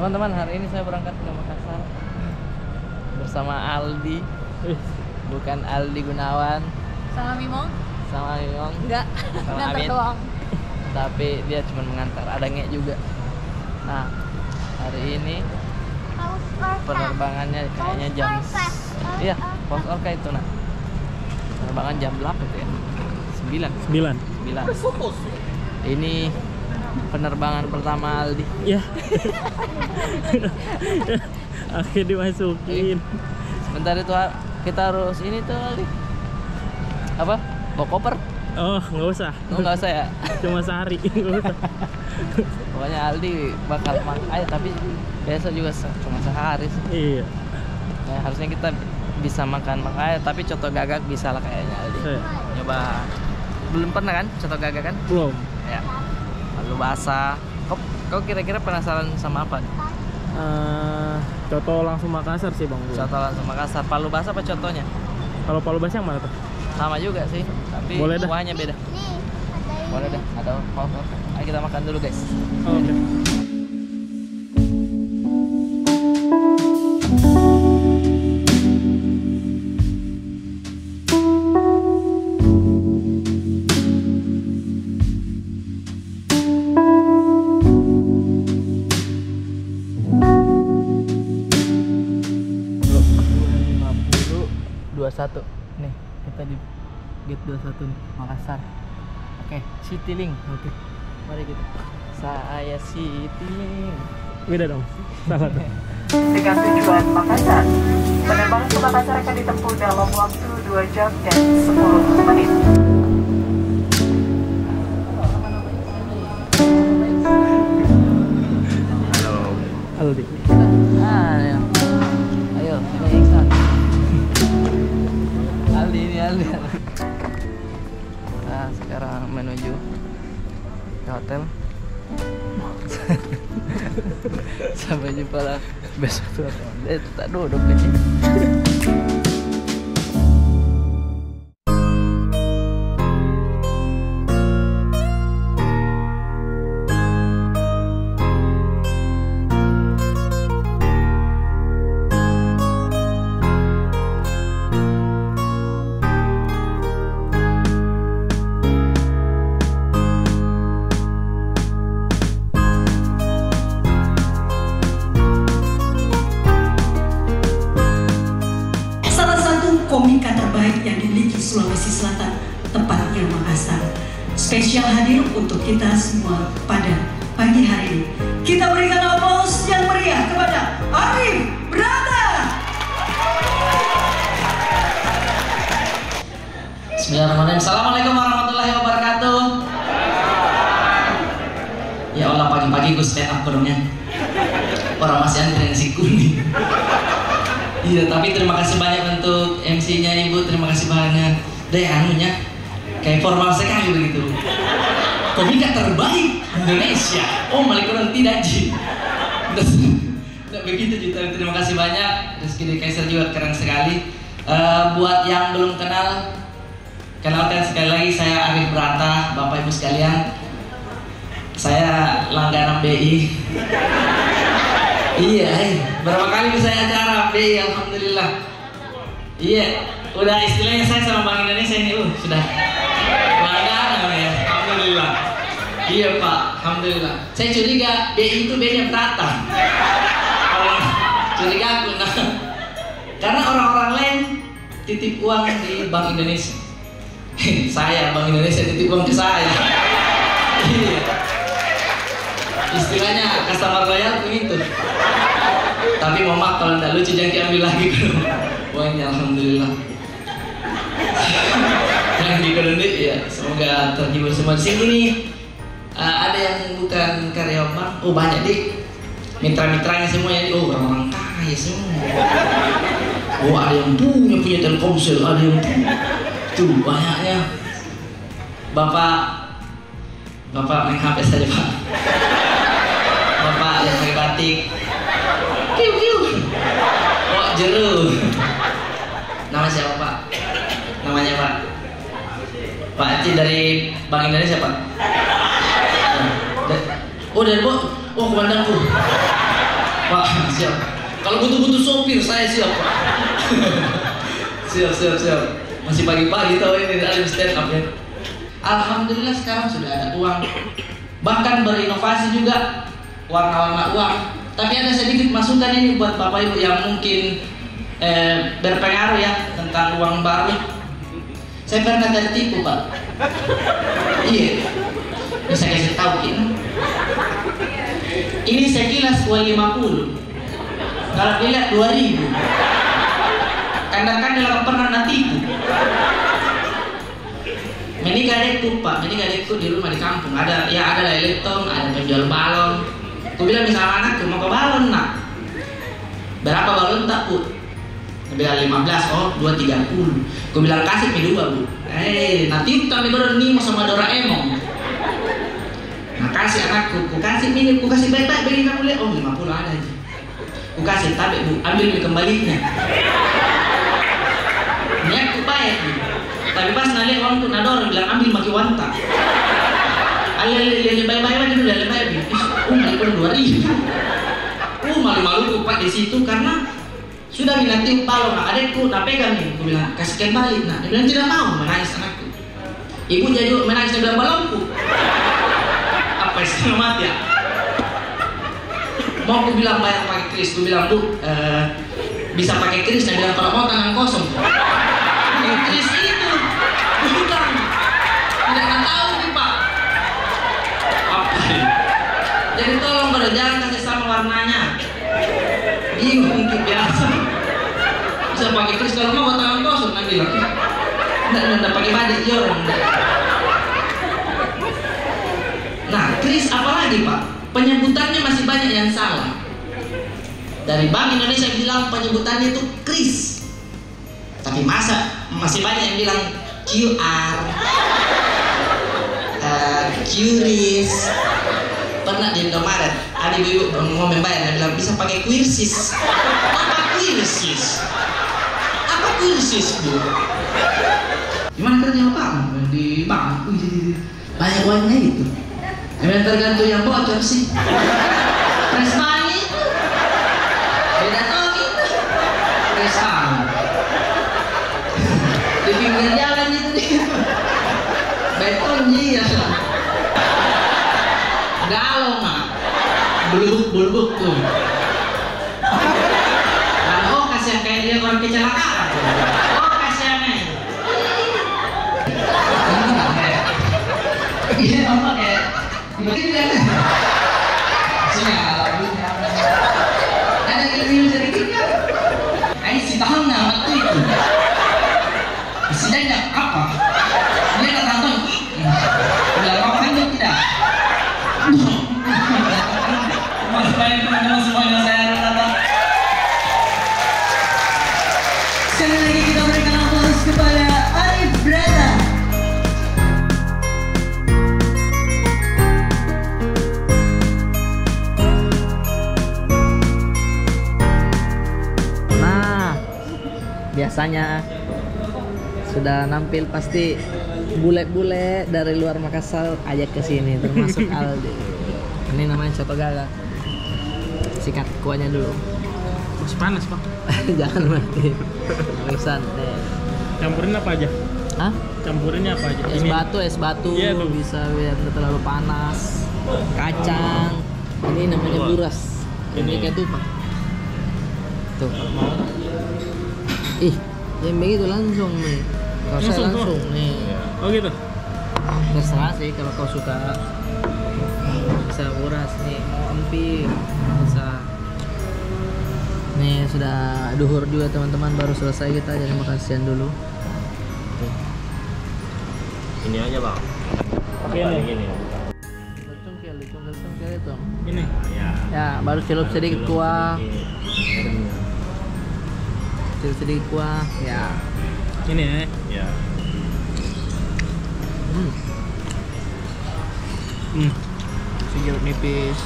Teman-teman, hari ini saya berangkat ke Makassar bersama Aldi. Bukan Aldi Gunawan. Sama Mimong? Sama Mimong. Enggak, Sama ngantar Amin. doang. Tapi dia cuma mengantar, ada Nge juga. Nah, hari ini penerbangannya kayaknya jam iya, Pos Orca itu nah. Penerbangan jam 8 tuh ya. 9. Ini penerbangan pertama Aldi. Ya. Akhirnya dimasukin. Sebentar itu kita harus ini tuh Aldi. Apa? Bawa koper? Oh, nggak usah. Oh, nggak usah ya? Cuma sehari, nggak usah. Pokoknya Aldi bakal makan, tapi besok juga cuma sehari sih. Iya. Nah, harusnya kita bisa makan makanya, tapi coto gagak bisa lah kayaknya Aldi. Nyoba. Belum pernah kan coto gagak kan? Belum. Ya. Palu basah. Kau kira-kira penasaran sama apa? Coto langsung Makassar sih bang. Coto langsung Makassar. Palu basah apa cotonya? Kalau palu basah yang mana tuh? Sama juga sih, tapi boleh dah. kuahnya beda. Boleh dah, ada paus. Ayo kita makan dulu guys. Oke. Satu nih, kita di gate 21 nih, Makassar. Oke, Citylink. Oke. Mari kita. Saya Citylink. Beda dong. Salah tuh. Dengan tujuan Makassar, penerbangan ke Makassar akan ditempuh dalam waktu 2 jam dan 10 menit. Halo. Aldi. Ya. Ayo, ini Iksan. Aldi. Nah, sekarang menuju ke hotel. Sampai jumpa lah besok tuh. Tak duduk aja. Komika terbaik yang dimiliki Sulawesi Selatan, tepatnya Makassar. Spesial hadir untuk kita semua pada pagi hari ini. Kita berikan aplaus yang meriah kepada Arif Brata. Bismillahirrahmanirrahim. Assalamualaikum warahmatullahi wabarakatuh. Ya Allah, pagi-pagi gue stand up kurangnya. Orang masih antri nasi kuning. Iya, tapi terima kasih banyak untuk MC-nya Ibu, terima kasih banyak. Deh anunya kayak formal sekali begitu. Komika terbaik Indonesia. Oh, Malikuran tidak Ji. Tidak begitu juga. Terima kasih banyak. Rizky Kaiser juga keren sekali. Buat yang belum kenal, kenalkan sekali lagi, saya Arif Brata, Bapak Ibu sekalian. Saya langganan BI. Iya, berapa kali saya acara BI, alhamdulillah. Iya, udah istilahnya saya sama Bank Indonesia ini, sudah langganan ya, alhamdulillah. Iya Pak, alhamdulillah. Saya curiga BI itu B-nya Brata. Curiga aku, nah. Karena orang-orang lain titip uang di Bank Indonesia. Saya, Bank Indonesia titip uang ke saya. Iya. Istilahnya customer loyal begitu. Tapi mohon maaf kalau tidak lucu jangan diambil lagi uangnya, alhamdulillah. Jangan dikerundit ya. Semoga terhibur semua di sini nih. Ada yang bukan karyawan bank, banyak deh. Mitra-mitranya semuanya, orang-orang kaya semua. Ada yang punya Telkomsel, ada yang tuh banyaknya. Bapak main HP saja Pak. Bapak yang pakai batik. Jeruk. Nama siapa Pak? Namanya Pak? Pak Aceh dari Bank Indonesia Pak? Oh dari Bu? Oh komandanku. Pak, siap. Kalau butuh sopir, saya siap, Pak. Siap. Masih pagi-pagi tahu ini ada stand up ya. Alhamdulillah sekarang sudah ada uang. Bahkan berinovasi juga warna-warna uang. Tapi ada sedikit masukan ini buat Bapak Ibu yang mungkin berpengaruh ya tentang uang baru. Saya pernah tertipu, Pak. Iya. Bisa kasih tahu kita. Ini sekilas uang 50. Kalau dilihat 2000. Kandang-kandang dalam pernah natipu. Menikah adekku, Pak. Menikah adekku di rumah di kampung. Ada leleton, ada penjual balon. Aku bilang misalnya anakku mau ke balon nak. Berapa balon tak, Bu? Dia bilang 15, oh 230. Aku bilang kasih ke 2, Bu. Nanti kami baru Nemo sama Doraemon. Nah kasih anakku, ku kasih minum, ku kasih baik-baik bagi kamu lihat. Oh 50 ada aja. Ku kasih tapi Bu, ambil kembalinya. Niat ku bayar Bu. Tapi pas nalihat uangku nador bilang ambil maki wanta. Lihat baik-baik dulu, lihat baik-baik. Malu 2000. Malu-malu ku Pak di situ karena sudah minati balon. Nah, adekku nak pegang nih, aku bilang kasihkan balik. Nah, dia bilang tidak mau, menangis anakku. Ibu jadi menangis, dia bilang balonku. Apa istilah mati ya? Mau aku bilang bayar pakai kris, aku bilang Bu, bisa pakai kris. Dia bilang kalau mau tangan kosong. Kris itu, bukan. Tidak tahu nih Pak. Apa ini? Jadi tolong kalau jangan kasih sama warnanya. Bingung mungkin biasa. Bisa pakai kris kalau mau tangan kosong nanti bilang. Enggak pakai badik jorong. Nah, kris apalagi Pak? Penyebutannya masih banyak yang salah. Dari Bank Indonesia bilang penyebutannya itu kris. Tapi masa masih banyak yang bilang QR, QRIS. Pernah di Indomaret ada ibu mau membayar, dia bilang bisa pakai QRIS. Apa QRIS? Apa QRIS Bu? Gimana kerja kamu di bank? Banyak uangnya gitu. Memang tergantung yang bocor sih. Presmani itu beda toki. Presam di pinggir jalan itu dia. Beton dia. Galau mah, bulbuk tuh. Oh kasihan kayak dia orang kecelakaan. Oh kasihan nih. Iya apa kayak begini kan? Sini ada ilmu sedikit kan? Ini si tahan nama tuh itu. Sidangnya apa? Dia kata nonton. Bilang apa kan tidak? Mas baik teman-teman semuanya, saya Renata. Sekali lagi kita berikan aplaus kepada Arif Brata. Nah, biasanya sudah nampil pasti bule-bule dari luar Makassar ajak ke sini, termasuk Aldi. Ini namanya soto gala. Sikat kuahnya dulu. Masih panas Pak. Jangan mati. Pemeriksaan. Campurin apa aja? Hah? Campurinnya apa aja? Es batu, Iya, tuh. bisa biar nggak terlalu panas. Kacang. Ini namanya buras. Ini kayak tupak. Tuh kalau mau. Ih, yang begitu langsung nih. Kalau saya langsung nih. Oh gitu. Terserah sih kalau kau suka. Bisa buras nih, mau emping bisa. Nih sudah duhur juga teman-teman, baru selesai kita, jadi makasihan dulu. Tuh. Ini aja Bang. Pakai ini. Cungkil itu. Ini. Ya, baru celup sedikit kuah. Celup sedikit kuah, ya. Ini ya. Ya. Jeruk nipis.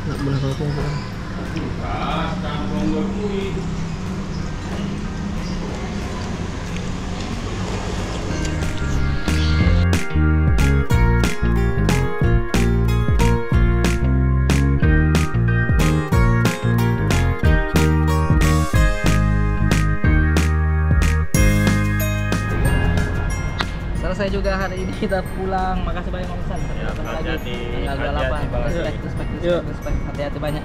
Nggak boleh kalau kumpul. selesai juga hari ini, kita pulang. Makasih banyak Om San. Ya, hati-hati. Tanggal 28. Respect. Yuk. Hati-hati banyak.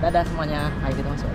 Dadah semuanya. Ayo kita masuk.